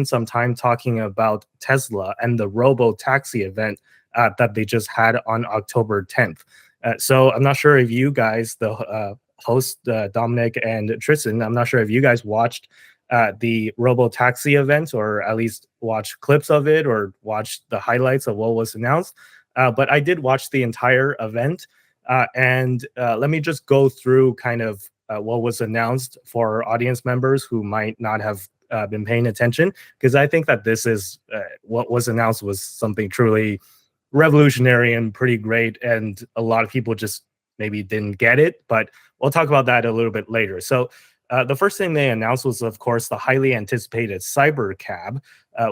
spend some time talking about Tesla and the Robotaxi event that they just had on October 10th. So I'm not sure if you guys, the host Dominic and Tristan, I'm not sure if you guys watched the Robotaxi event, or at least watched clips of it or watched the highlights of what was announced. But I did watch the entire event. And let me just go through kind of what was announced for audience members who might not have been paying attention, because I think that this is what was announced was something truly revolutionary and pretty great, and a lot of people just maybe didn't get it, but we'll talk about that a little bit later. So the first thing they announced was, of course, the highly anticipated Cybercab,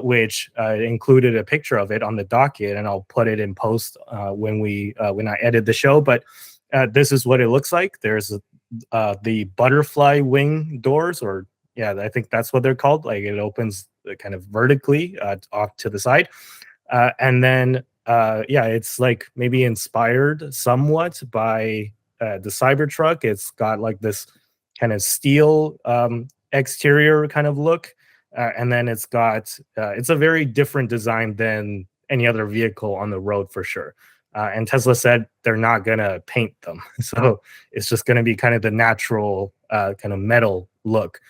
which included a picture of it on the docket, and I'll put it in post when I edit the show. But this is what it looks like. There's the butterfly wing doors, or yeah, I think that's what they're called. Like, it opens kind of vertically off to the side, and then yeah, it's like maybe inspired somewhat by the Cybertruck. It's got like this kind of steel exterior kind of look, and then it's a very different design than any other vehicle on the road for sure. And Tesla said they're not gonna paint them, so it's just gonna be kind of the natural kind of metal look.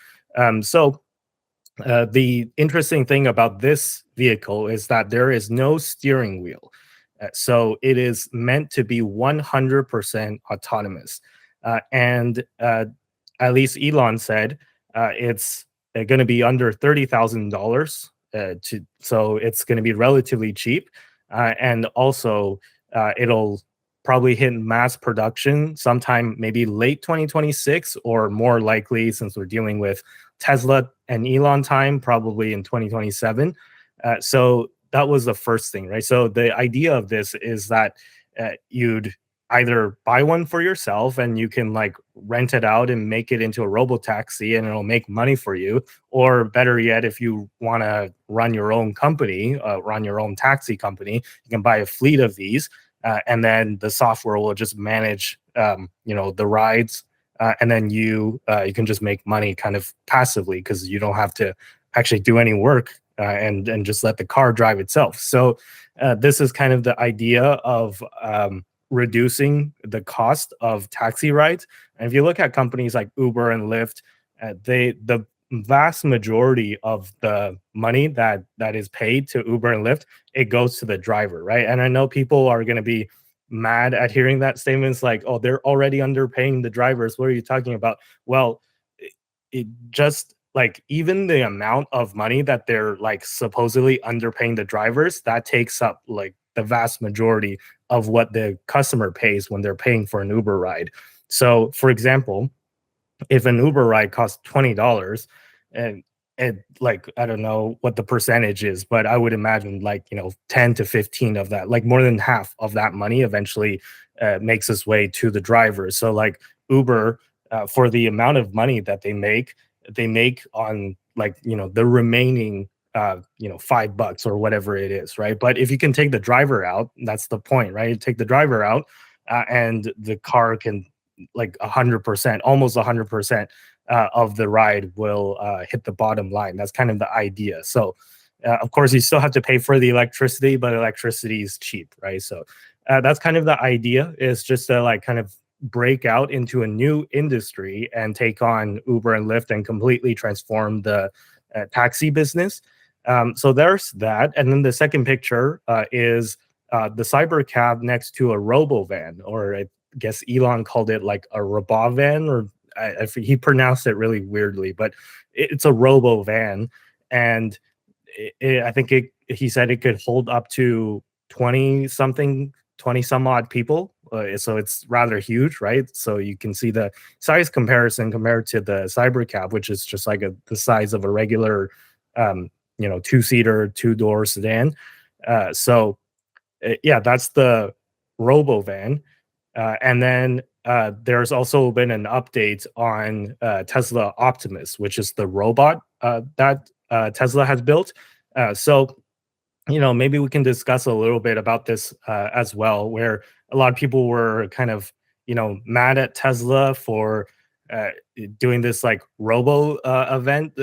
So the interesting thing about this vehicle is that there is no steering wheel. So it is meant to be 100% autonomous. And at least Elon said it's going to be under $30,000. So it's going to be relatively cheap. And also, it'll probably hit mass production sometime maybe late 2026, or more likely, since we're dealing with Tesla and Elon time, probably in 2027. So that was the first thing, right? So the idea of this is that you'd either buy one for yourself and you can like rent it out and make it into a robotaxi and it'll make money for you. Or better yet, if you want to run your own company, run your own taxi company, you can buy a fleet of these. And then the software will just manage, the rides, and then you can just make money kind of passively, because you don't have to actually do any work, and just let the car drive itself. So this is kind of the idea of reducing the cost of taxi rides. And if you look at companies like Uber and Lyft, the vast majority of the money that is paid to Uber and Lyft, it goes to the driver, right? And I know people are going to be mad at hearing that statements like, oh, they're already underpaying the drivers. What are you talking about? Well, it just like, even the amount of money that they're like supposedly underpaying the drivers, that takes up like the vast majority of what the customer pays when they're paying for an Uber ride. So, for example, if an Uber ride costs $20, and like, I don't know what the percentage is, but I would imagine like 10 to 15 of that, like more than half of that money, eventually makes its way to the driver. So like Uber, for the amount of money that they make on like the remaining $5 or whatever it is, right? But if you can take the driver out, that's the point, right? You take the driver out, and the car can like 100%, almost 100% of the ride will hit the bottom line. That's kind of the idea. So of course you still have to pay for the electricity, but electricity is cheap, right? So that's kind of the idea, is just to like kind of break out into a new industry and take on Uber and Lyft and completely transform the taxi business. So there's that. And then the second picture is the Cybercab next to a Robovan, or I guess Elon called it like a Robovan, or he pronounced it really weirdly, but it's a Robovan. And I think he said it could hold up to 20 some odd people. So it's rather huge, right? So you can see the size comparison compared to the Cybercab, which is just like the size of a regular, two-seater, two-door sedan. So yeah, that's the Robovan. And then there's also been an update on Tesla Optimus, which is the robot that Tesla has built. So maybe we can discuss a little bit about this as well, where a lot of people were kind of, mad at Tesla for doing this like robo event.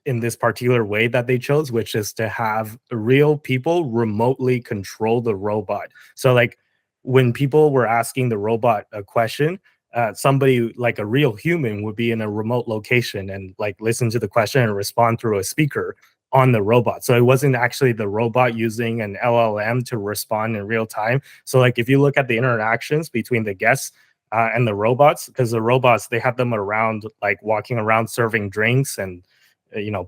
in this particular way that they chose, which is to have real people remotely control the robot. So like when people were asking the robot a question, somebody like a real human would be in a remote location and like listen to the question and respond through a speaker on the robot. So it wasn't actually the robot using an LLM to respond in real time. So like if you look at the interactions between the guests and the robots, because the robots they have them around like walking around serving drinks and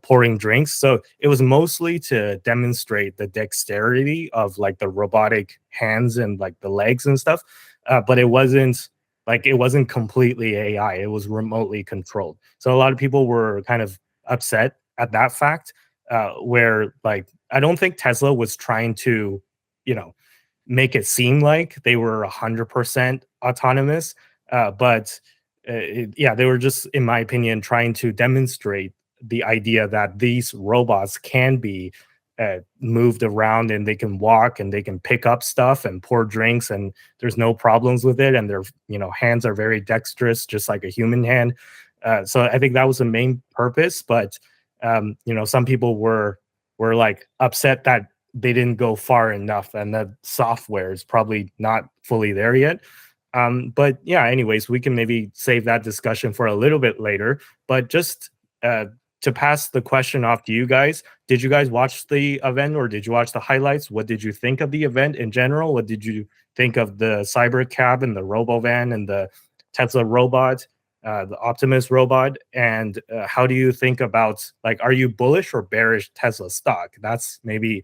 pouring drinks. So it was mostly to demonstrate the dexterity of like the robotic hands and like the legs and stuff. But it wasn't completely AI. It was remotely controlled. So a lot of people were kind of upset at that fact. Where like I don't think Tesla was trying to, you know, make it seem like they were 100% autonomous. But they were just, in my opinion, trying to demonstrate the idea that these robots can be moved around and they can walk and they can pick up stuff and pour drinks and there's no problems with it. And their, hands are very dexterous, just like a human hand. So I think that was the main purpose. But some people were like upset that they didn't go far enough and the software is probably not fully there yet. But yeah, anyways, we can maybe save that discussion for a little bit later. But just to pass the question off to you guys, did you guys watch the event or did you watch the highlights? What did you think of the event in general? What did you think of the Cybercab and the Robovan and the Tesla robot, the Optimus robot? And how do you think about, like, are you bullish or bearish Tesla stock? That's maybe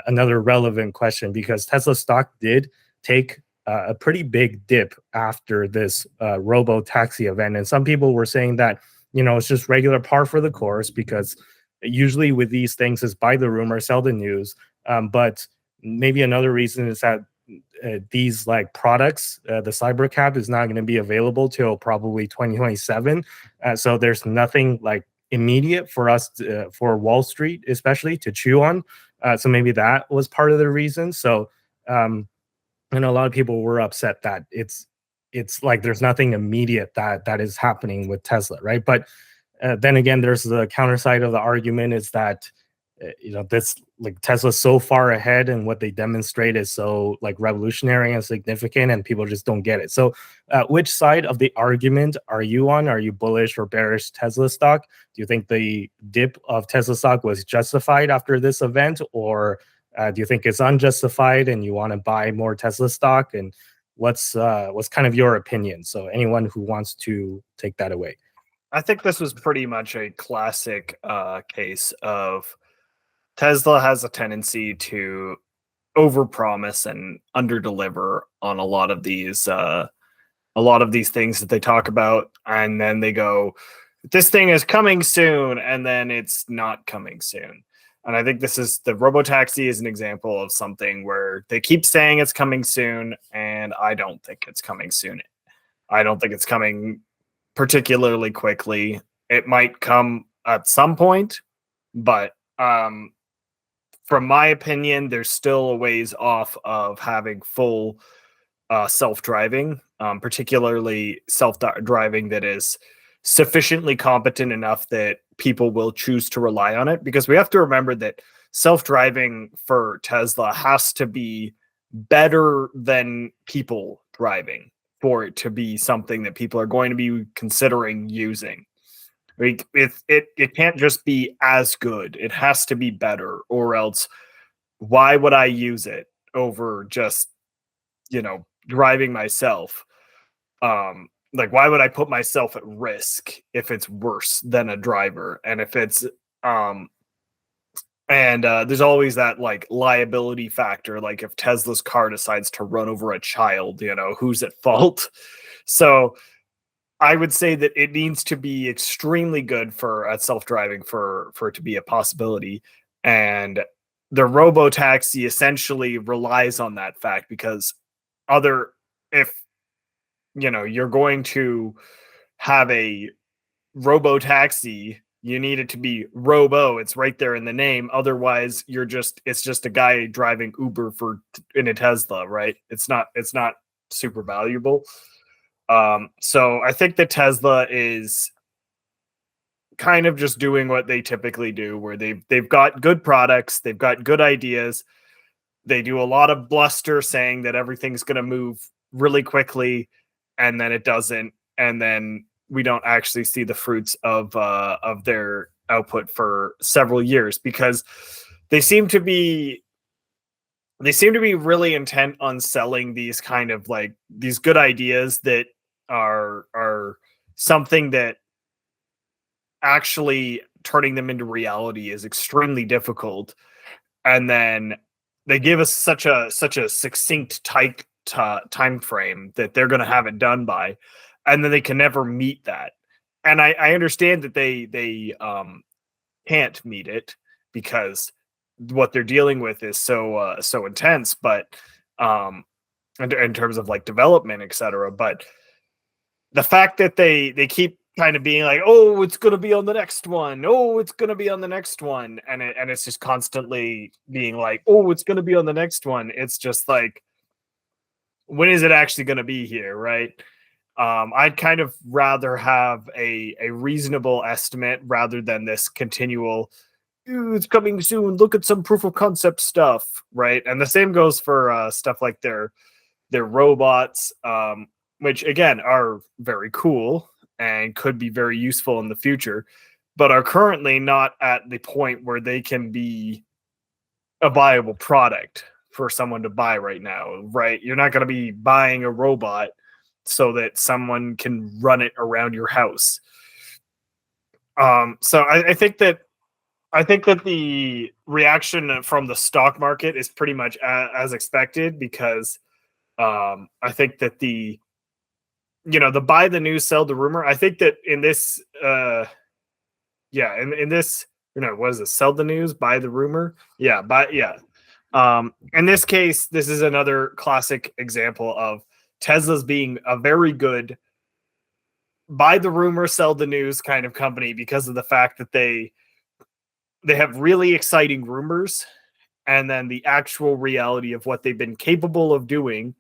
another relevant question, because Tesla stock did take a pretty big dip after this Robotaxi event. And some people were saying that, it's just regular par for the course, because usually with these things is buy the rumor, sell the news. But maybe another reason is that these like products, the Cybercab is not going to be available till probably 2027. So there's nothing like immediate for us for Wall Street, especially, to chew on. So maybe that was part of the reason. So and a lot of people were upset that it's like there's nothing immediate that is happening with Tesla, right? But then again, there's the counter side of the argument is that this, like, Tesla's so far ahead and what they demonstrate is so like revolutionary and significant, and people just don't get it. So which side of the argument are you on? Are you bullish or bearish Tesla stock? Do you think the dip of Tesla stock was justified after this event, or do you think it's unjustified and you want to buy more Tesla stock? And what's kind of your opinion? So anyone who wants to take that away. I think this was pretty much a classic case of Tesla has a tendency to overpromise and underdeliver on a lot of these things that they talk about, and then they go, "This thing is coming soon," and then it's not coming soon. And I think the Robotaxi is an example of something where they keep saying it's coming soon, and I don't think it's coming soon. I don't think it's coming particularly quickly. It might come at some point, but from my opinion, there's still a ways off of having full self-driving, particularly self-driving that is sufficiently competent enough that people will choose to rely on it. Because we have to remember that self-driving for Tesla has to be better than people driving for it to be something that people are going to be considering using. Like, it can't just be as good. It has to be better, or else why would I use it over just, driving myself? Like, why would I put myself at risk if it's worse than a driver? And if it's there's always that like liability factor. Like, if Tesla's car decides to run over a child, who's at fault? So I would say that it needs to be extremely good for self-driving for it to be a possibility. And the Robotaxi essentially relies on that fact, because if you're going to have a Robotaxi, you need it to be robo. It's right there in the name. Otherwise, it's just a guy driving Uber in a Tesla, right? It's not super valuable. So I think that Tesla is kind of just doing what they typically do, where they've got good products, they've got good ideas, they do a lot of bluster saying that everything's going to move really quickly, and then it doesn't, and then we don't actually see the fruits of their output for several years, because they seem to be really intent on selling these kind of like these good ideas that are something that actually turning them into reality is extremely difficult. And then they give us such a succinct time frame that they're going to have it done by, and then they can never meet that. And I understand that they can't meet it because what they're dealing with is so intense, but in terms of like development, etc. But the fact that they keep kind of being like, oh, it's going to be on the next one, oh, it's going to be on the next one, and it's just constantly being like, oh, it's going to be on the next one. It's just like, when is it actually going to be here, right? I'd kind of rather have a reasonable estimate rather than this continual, "Ooh, it's coming soon, look at some proof of concept stuff," right? And the same goes for stuff like their robots, which again are very cool and could be very useful in the future, but are currently not at the point where they can be a viable product for someone to buy right now, right? You're not going to be buying a robot so that someone can run it around your house. So I think that the reaction from the stock market is pretty much as expected, because I think that the buy the news, sell the rumor. I think that in this, in this, what is this? Sell the news, buy the rumor. In this case, this is another classic example of Tesla's being a very good buy the rumor, sell the news kind of company, because of the fact that they have really exciting rumors, and then the actual reality of what they've been capable of doing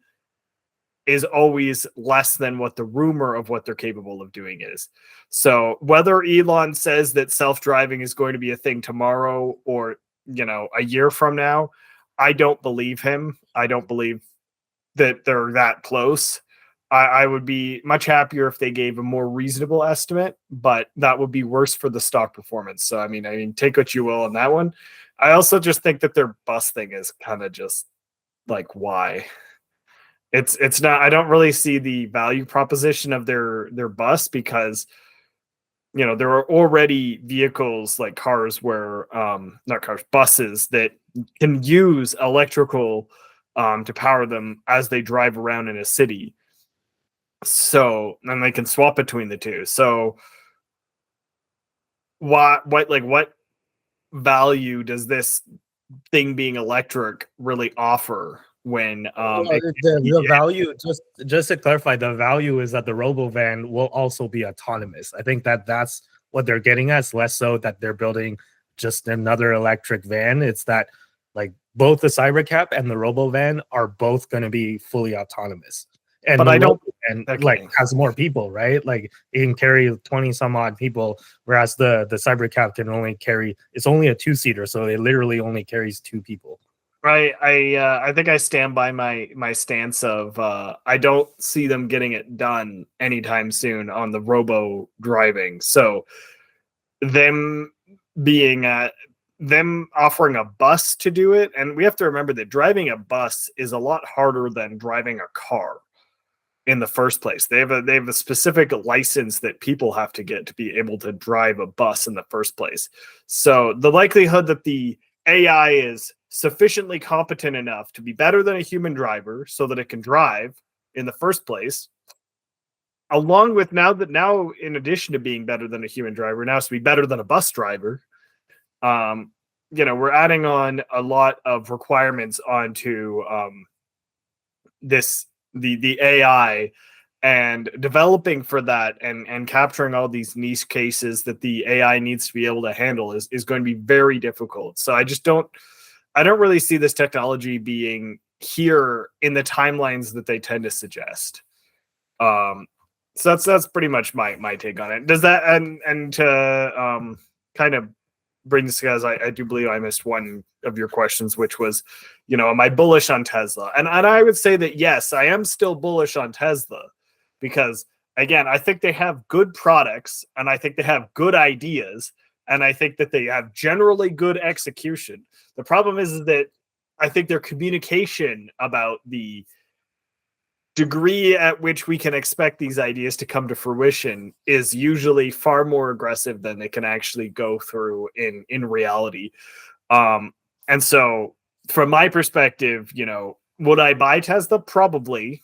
is always less than what the rumor of what they're capable of doing is. So whether Elon says that self-driving is going to be a thing tomorrow or, a year from now, I don't believe him. I don't believe that they're that close. I would be much happier if they gave a more reasonable estimate, but that would be worse for the stock performance. So, I mean, take what you will on that one. I also just think that their bus thing is kind of just like, why? It's not. I don't really see the value proposition of their bus, because there are already vehicles like cars where not cars, buses that can use electrical to power them as they drive around in a city. So, and they can swap between the two. So what value does this thing being electric really offer when Well, the value, just to clarify, the value is that the Robovan will also be autonomous. I think that's what they're getting at. It's less so that they're building just another electric van. It's that like both the Cybercab and the Robovan are both going to be fully autonomous. And But the I don't Robovan, like, has more people, right? Like it can carry 20 some odd people, whereas the Cybercab can only carry, it's only a 2-seater, so it literally only carries 2 people. I think I stand by my stance of I don't see them getting it done anytime soon on the robo driving. So them being them offering a bus to do it, and we have to remember that driving a bus is a lot harder than driving a car in the first place. They have a specific license that people have to get to be able to drive a bus in the first place. So the likelihood that the AI is sufficiently competent enough to be better than a human driver so that it can drive in the first place, along with now in addition to being better than a human driver, now it's to be better than a bus driver. We're adding on a lot of requirements onto the AI, and developing for that and capturing all these niche cases that the AI needs to be able to handle is going to be very difficult. So I don't really see this technology being here in the timelines that they tend to suggest. So that's pretty much my take on it. Does that and to kind of bring this, guys, I do believe I missed one of your questions, which was, am I bullish on Tesla? And I would say that yes, I am still bullish on Tesla, because again, I think they have good products, and I think they have good ideas, and I think that they have generally good execution. The problem is that I think their communication about the degree at which we can expect these ideas to come to fruition is usually far more aggressive than they can actually go through in reality. And so from my perspective, would I buy Tesla? Probably.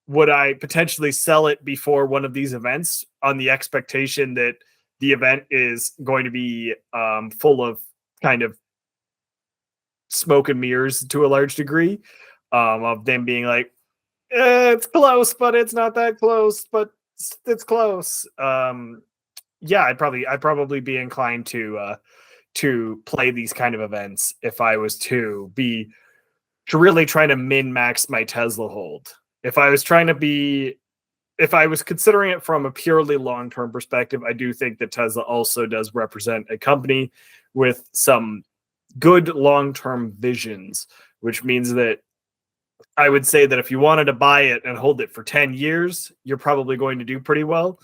Would I potentially sell it before one of these events on the expectation that the event is going to be full of kind of smoke and mirrors to a large degree, of them being like, it's close, but it's not that close, but it's close. Yeah, I'd probably be inclined to play these kind of events if I was to really try to min max my Tesla hold. If I was considering it from a purely long term perspective, I do think that Tesla also does represent a company with some good long term visions, which means that I would say that if you wanted to buy it and hold it for 10 years, you're probably going to do pretty well.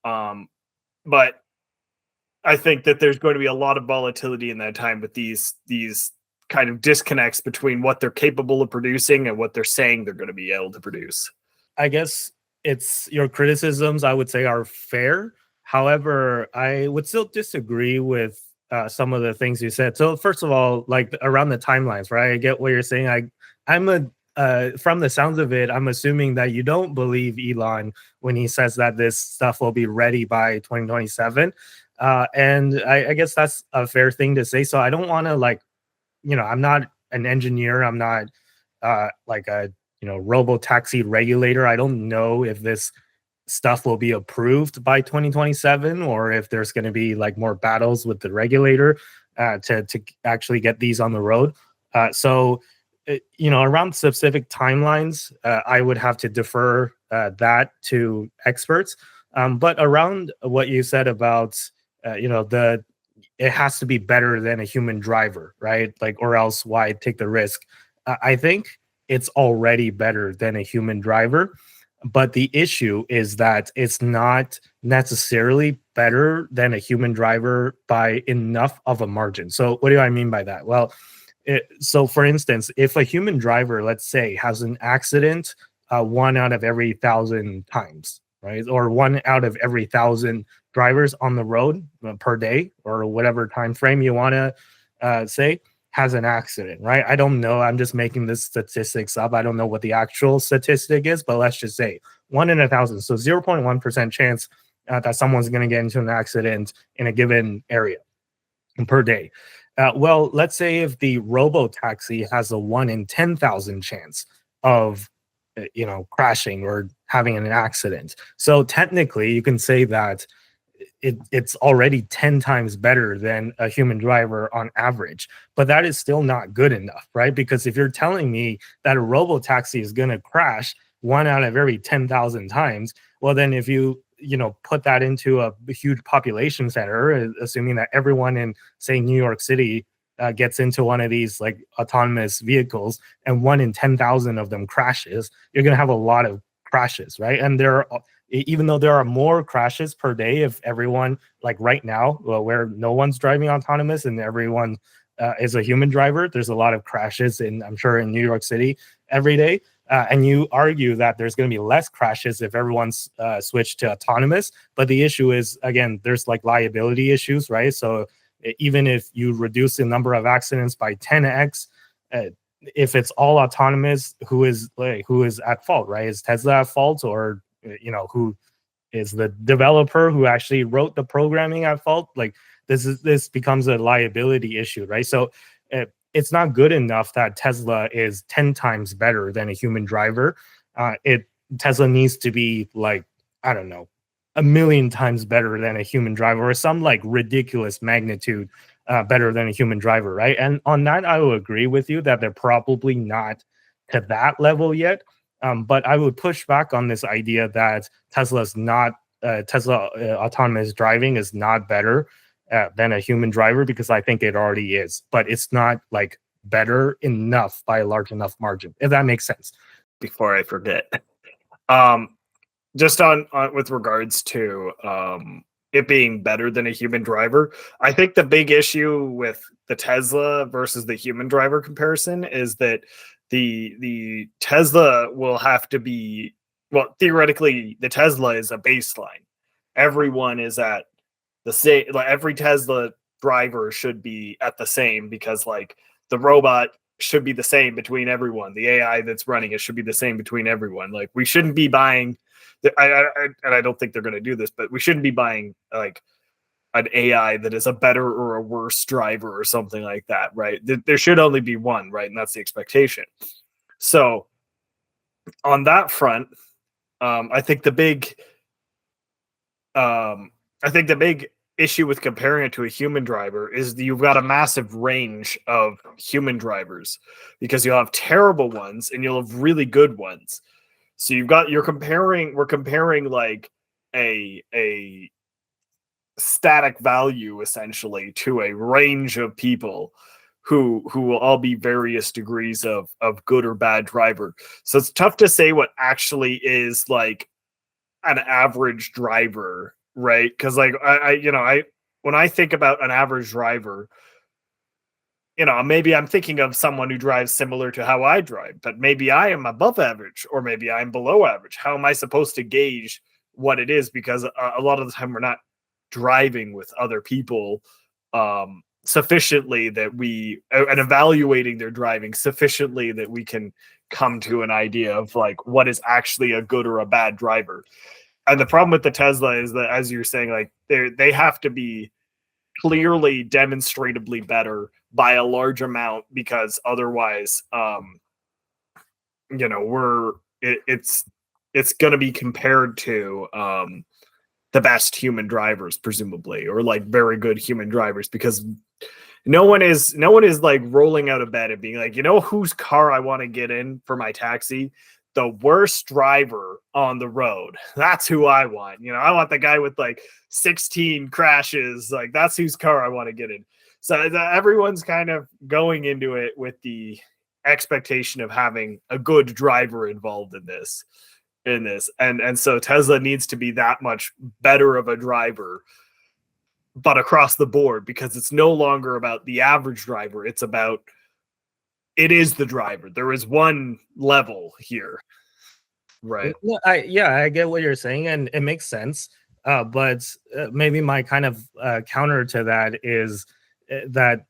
But I think that there's going to be a lot of volatility in that time with these kind of disconnects between what they're capable of producing and what they're saying they're going to be able to produce. I guess it's your criticisms, I would say, are fair. However, I would still disagree with some of the things you said. So first of all, like around the timelines, right? I get what you're saying. I'm from the sounds of it, I'm assuming that you don't believe Elon when he says that this stuff will be ready by 2027. And I guess that's a fair thing to say. So I don't want to I'm not an engineer. I'm not like a robotaxi regulator. I don't know if this stuff will be approved by 2027 or if there's going to be like more battles with the regulator to actually get these on the road. So around specific timelines, I would have to defer that to experts. But around what you said about it has to be better than a human driver, right? Like, or else why take the risk? I think it's already better than a human driver. But the issue is that it's not necessarily better than a human driver by enough of a margin. So what do I mean by that? Well, so for instance, if a human driver, let's say, has an accident 1 out of every 1,000 times, right? Or 1 out of every 1,000 drivers on the road per day, or whatever time frame you want to say, has an accident, right? I don't know. I'm just making this statistics up. I don't know what the actual statistic is, but let's just say 1 in 1,000. So 0.1% chance that someone's going to get into an accident in a given area per day. Well, let's say if the Robotaxi has a 1 in 10,000 chance of crashing or having an accident. So technically, you can say that it's already 10 times better than a human driver on average, but that is still not good enough, right? Because if you're telling me that a robotaxi is going to crash 1 out of every 10,000 times, well, then if you put that into a huge population center, assuming that everyone in, say, New York City gets into one of these like autonomous vehicles and 1 in 10,000 of them crashes, you're going to have a lot of crashes, right? And even though there are more crashes per day, if everyone, like right now, where no one's driving autonomous and everyone is a human driver, there's a lot of crashes I'm sure in New York City every day. And you argue that there's going to be less crashes if everyone's switched to autonomous. But the issue is, again, there's like liability issues, right? So even if you reduce the number of accidents by 10x, if it's all autonomous, who is at fault, right? Is Tesla at fault, or who is the developer who actually wrote the programming at fault? Like this becomes a liability issue, right? So it's not good enough that Tesla is 10 times better than a human driver. Tesla needs to be like, I don't know, 1,000,000 times better than a human driver, or some like ridiculous magnitude better than a human driver, right? And on that, I will agree with you that they're probably not to that level yet. But I would push back on this idea that Tesla autonomous driving is not better than a human driver, because I think it already is, but it's not like better enough by a large enough margin, if that makes sense. Before I forget, um, just on with regards to it being better than a human driver, I think the big issue with the Tesla versus the human driver comparison is that the Tesla will have to be, well, theoretically the Tesla is a baseline. Everyone is at the same, like every Tesla driver should be at the same, because like the robot should be the same between everyone. The AI that's running it should be the same between everyone. Like we shouldn't be buying and I don't think they're going to do this, but we shouldn't be buying like an AI that is a better or a worse driver or something like that, right? There should only be one, right? And that's the expectation. So on that front, I think the big issue with comparing it to a human driver is that you've got a massive range of human drivers, because you'll have terrible ones and you'll have really good ones. So we're comparing like a static value essentially to a range of people who will all be various degrees of good or bad driver. So it's tough to say what actually is like an average driver, right? Because like I when I think about an average driver, maybe I'm thinking of someone who drives similar to how I drive, but maybe I am above average or maybe I'm below average. How am I supposed to gauge what it is? Because a lot of the time we're not driving with other people sufficiently that and evaluating their driving sufficiently that we can come to an idea of like what is actually a good or a bad driver. And the problem with the Tesla is that, as you're saying, like they have to be clearly demonstrably better by a large amount, because otherwise it's going to be compared to the best human drivers presumably, or like very good human drivers, because no one is like rolling out of bed and being like, whose car I want to get in for my taxi? The worst driver on the road. That's who I want. I want the guy with like 16 crashes. Like that's whose car I want to get in. So everyone's kind of going into it with the expectation of having a good driver involved in this. And so Tesla needs to be that much better of a driver, but across the board, because it's no longer about the average driver. It is the driver. There is one level here. Right. I get what you're saying, and it makes sense. But maybe my kind of counter to that is that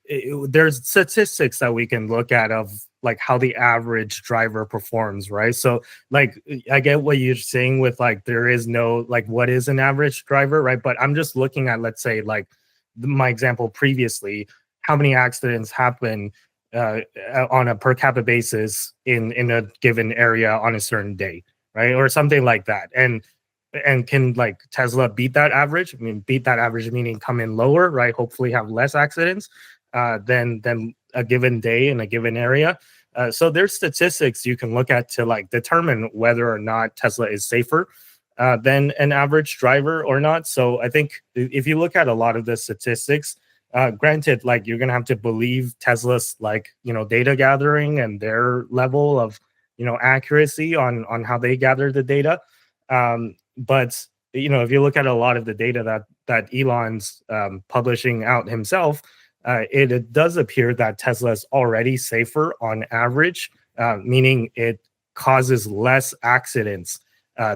there's statistics that we can look at of like how the average driver performs, right? So like I get what you're saying with like there is no like what is an average driver, right? But I'm just looking at, let's say, like my example previously, how many accidents happen on a per capita basis in a given area on a certain day, right? Or something like that. And can like Tesla beat that average? I mean, beat that average meaning come in lower, right? Hopefully have less accidents than a given day in a given area. So there's statistics you can look at to like determine whether or not Tesla is safer than an average driver or not. So I think if you look at a lot of the statistics, granted, like you're gonna have to believe Tesla's like data gathering and their level of accuracy on how they gather the data. But if you look at a lot of the data that Elon's publishing out himself, it does appear that Tesla is already safer on average, meaning it causes less accidents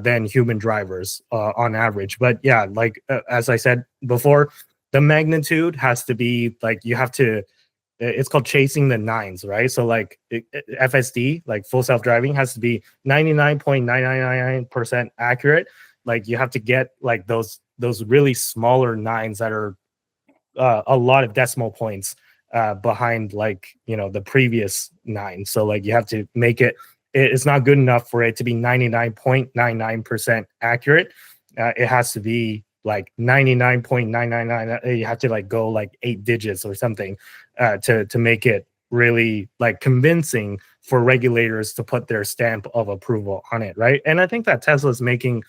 than human drivers on average. But yeah, like as I said before, the magnitude has to be like it's called chasing the nines, right? So like FSD, like full self-driving, has to be 99.999% accurate. Like you have to get like those really smaller nines that are a lot of decimal points behind like the previous nine. So like you have to make it's not good enough for it to be 99.99% accurate. It has to be like 99.999. You have to like go like 8 digits or something to make it really like convincing for regulators to put their stamp of approval on it, right? And I think that Tesla is making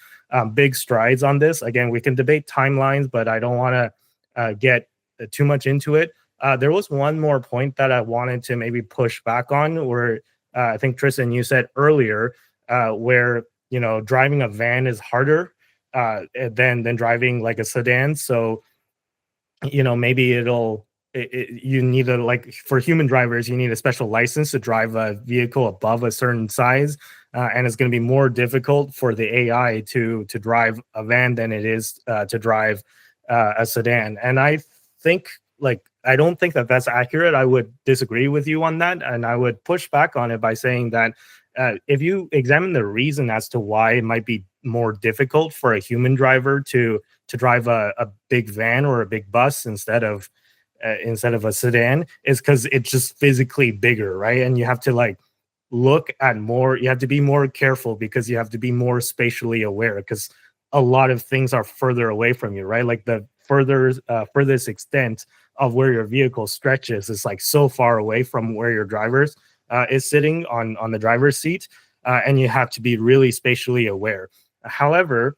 big strides on this. Again, we can debate timelines, but I don't want to get too much into it. There was one more point that I wanted to maybe push back on, where I think Tristan, you said earlier, where driving a van is harder than driving like a sedan. So maybe you need a, like, for human drivers, you need a special license to drive a vehicle above a certain size, and it's going to be more difficult for the AI to drive a van than it is to drive a sedan. And think I don't think that that's accurate. I would disagree with you on that, and I would push back on it by saying that if you examine the reason as to why it might be more difficult for a human driver to drive a big van or a big bus instead of a sedan, is because it's just physically bigger, right? And you have to you have to be more careful because you have to be more spatially aware, because a lot of things are further away from you, right? Like the furthest extent of where your vehicle stretches is like so far away from where your driver's is sitting on the driver's seat, and you have to be really spatially aware. However,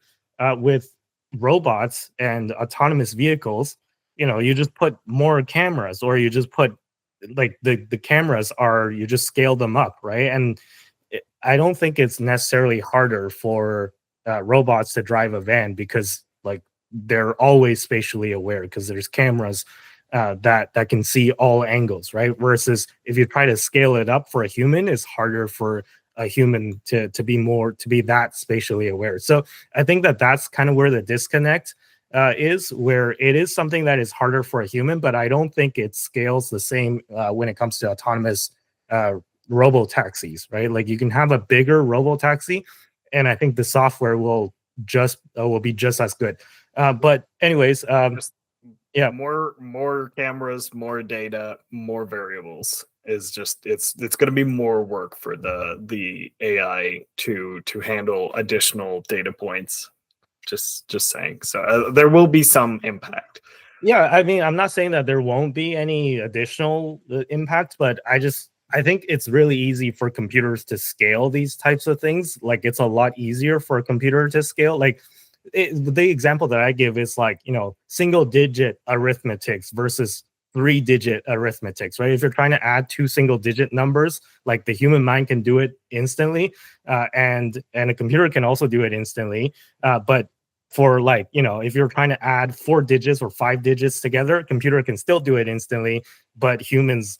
with robots and autonomous vehicles, you just put more cameras, or you just put like the cameras are, you just scale them up, right? And I don't think it's necessarily harder for robots to drive a van, because like they're always spatially aware because there's cameras that can see all angles, right? Versus if you try to scale it up for a human, it's harder for a human to be that spatially aware. So I think that that's kind of where the disconnect is, where it is something that is harder for a human, but I don't think it scales the same when it comes to autonomous robotaxis, right? Like you can have a bigger robotaxi, and I think the software will be just as good. But anyways, yeah, more cameras, more data, more variables is just it's going to be more work for the AI to handle additional data points. Just saying. So there will be some impact. Yeah, I mean, I'm not saying that there won't be any additional impact, but I think it's really easy for computers to scale these types of things. Like it's a lot easier for a computer to scale. Like the example that I give is like, single digit arithmetics versus 3-digit arithmetics, right? If you're trying to add two single digit numbers, like the human mind can do it instantly, and a computer can also do it instantly. But for if you're trying to add 4 digits or 5 digits together, a computer can still do it instantly, but humans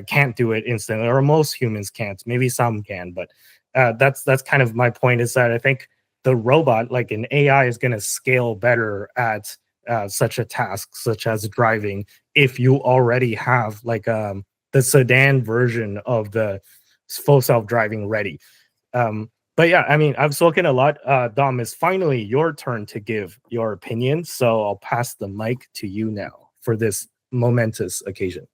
can't do it instantly, or most humans can't. Maybe some can, but that's kind of my point, is that I think the robot, like an AI, is going to scale better at such a task, such as driving, if you already have the sedan version of the full self-driving ready. But yeah, I mean, I've spoken a lot. Dom, it's finally your turn to give your opinion, so I'll pass the mic to you now for this momentous occasion.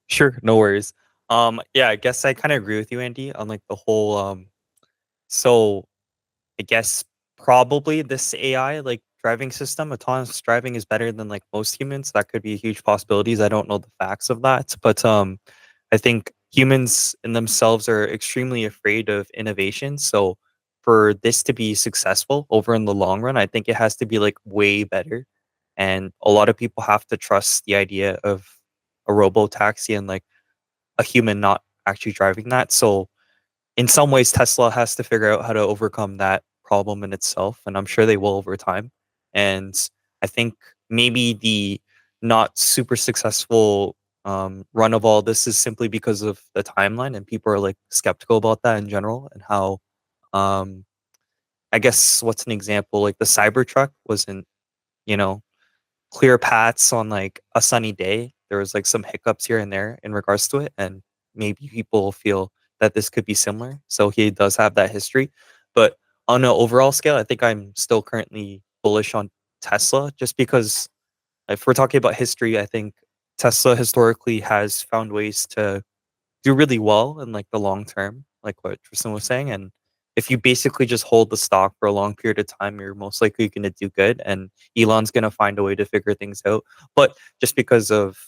Sure, no worries. Yeah, I guess I kind of agree with you, Andy, on like the whole so I guess probably this AI like driving system, autonomous driving, is better than like most humans. That could be huge possibilities. I don't know the facts of that, but I think humans in themselves are extremely afraid of innovation. So for this to be successful over in the long run, I think it has to be like way better. And a lot of people have to trust the idea of a robo taxi and like a human not actually driving that. So in some ways, Tesla has to figure out how to overcome that problem in itself, and I'm sure they will over time. And I think maybe the not super successful run of all this is simply because of the timeline, and people are like skeptical about that in general, and how um, I guess what's an example, like the Cybertruck wasn't, you know, clear paths on like a sunny day. There was like some hiccups here and there in regards to it, and maybe people feel that this could be similar. So he does have that history, but on an overall scale, I think I'm still currently bullish on Tesla, just because if we're talking about history, I think Tesla historically has found ways to do really well in like the long term, like what Tristan was saying. And if you basically just hold the stock for a long period of time, you're most likely going to do good. And Elon's going to find a way to figure things out. But just because of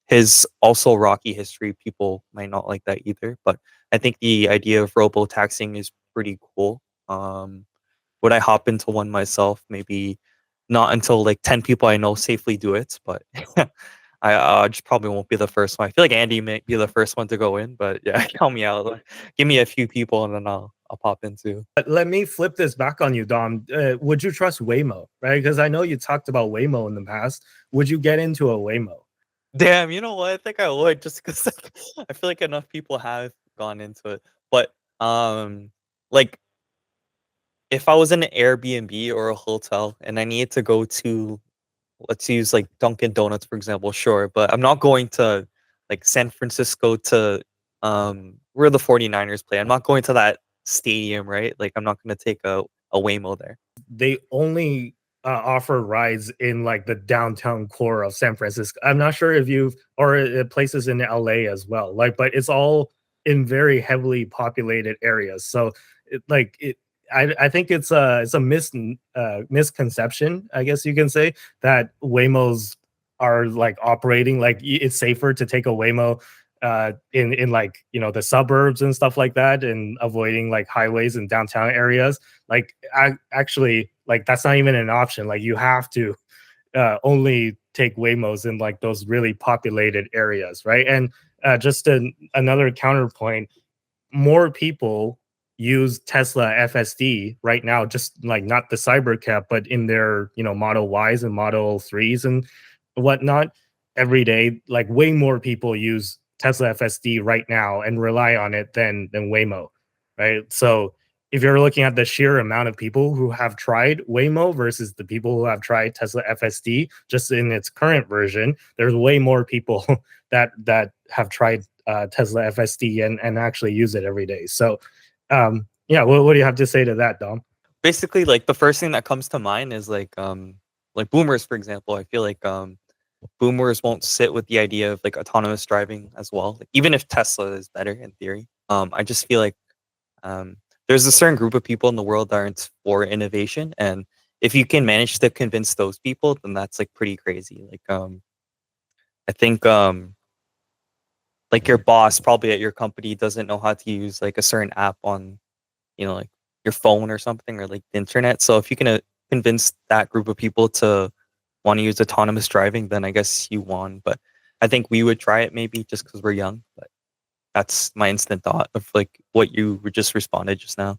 his also rocky history, people might not like that either. But I think the idea of robo taxing is pretty cool. Would I hop into one myself? Maybe not until like 10 people I know safely do it, but I just probably won't be the first one. I feel like Andy might be the first one to go in, but yeah, count me out. Like, give me a few people and then I'll pop in too. But let me flip this back on you, Dom. Would you trust Waymo, right? Because I know you talked about Waymo in the past. Would you get into a Waymo? Damn, you know what? I think I would just because like, I feel like enough people have gone into it. But like if I was in an Airbnb or a hotel and I needed to go to, let's use like Dunkin' Donuts for example, sure, but I'm not going to like San Francisco to where the 49ers play. I'm not going to that stadium, right? Like I'm not going to take a Waymo there. They only offer rides in like the downtown core of San Francisco. I'm not sure if you've or places in LA as well. Like, but it's all in very heavily populated areas. So, I think it's a misconception, I guess you can say, that Waymos are like operating like it's safer to take a Waymo in like the suburbs and stuff like that, and avoiding like highways and downtown areas. Like actually, like that's not even an option. Like you have to only take Waymos in like those really populated areas, right? And just another counterpoint, more people use Tesla FSD right now, just like not the Cybercab, but in their Model Ys and Model 3s and whatnot every day. Like way more people use Tesla FSD right now and rely on it than Waymo, right? So if you're looking at the sheer amount of people who have tried Waymo versus the people who have tried Tesla FSD just in its current version, there's way more people that have tried Tesla FSD and actually use it every day. So yeah, what do you have to say to that, Dom? Basically, like the first thing that comes to mind is like boomers, for example. I feel like boomers won't sit with the idea of like autonomous driving as well. Like, even if Tesla is better in theory, I just feel like there's a certain group of people in the world that aren't for innovation, and if you can manage to convince those people, then that's like pretty crazy. Like I think like your boss probably at your company doesn't know how to use like a certain app on like your phone or something, or like the internet. So if you can convince that group of people to want to use autonomous driving, then I guess you won. But I think we would try it maybe just because we're young. But that's my instant thought of like what you just responded just now.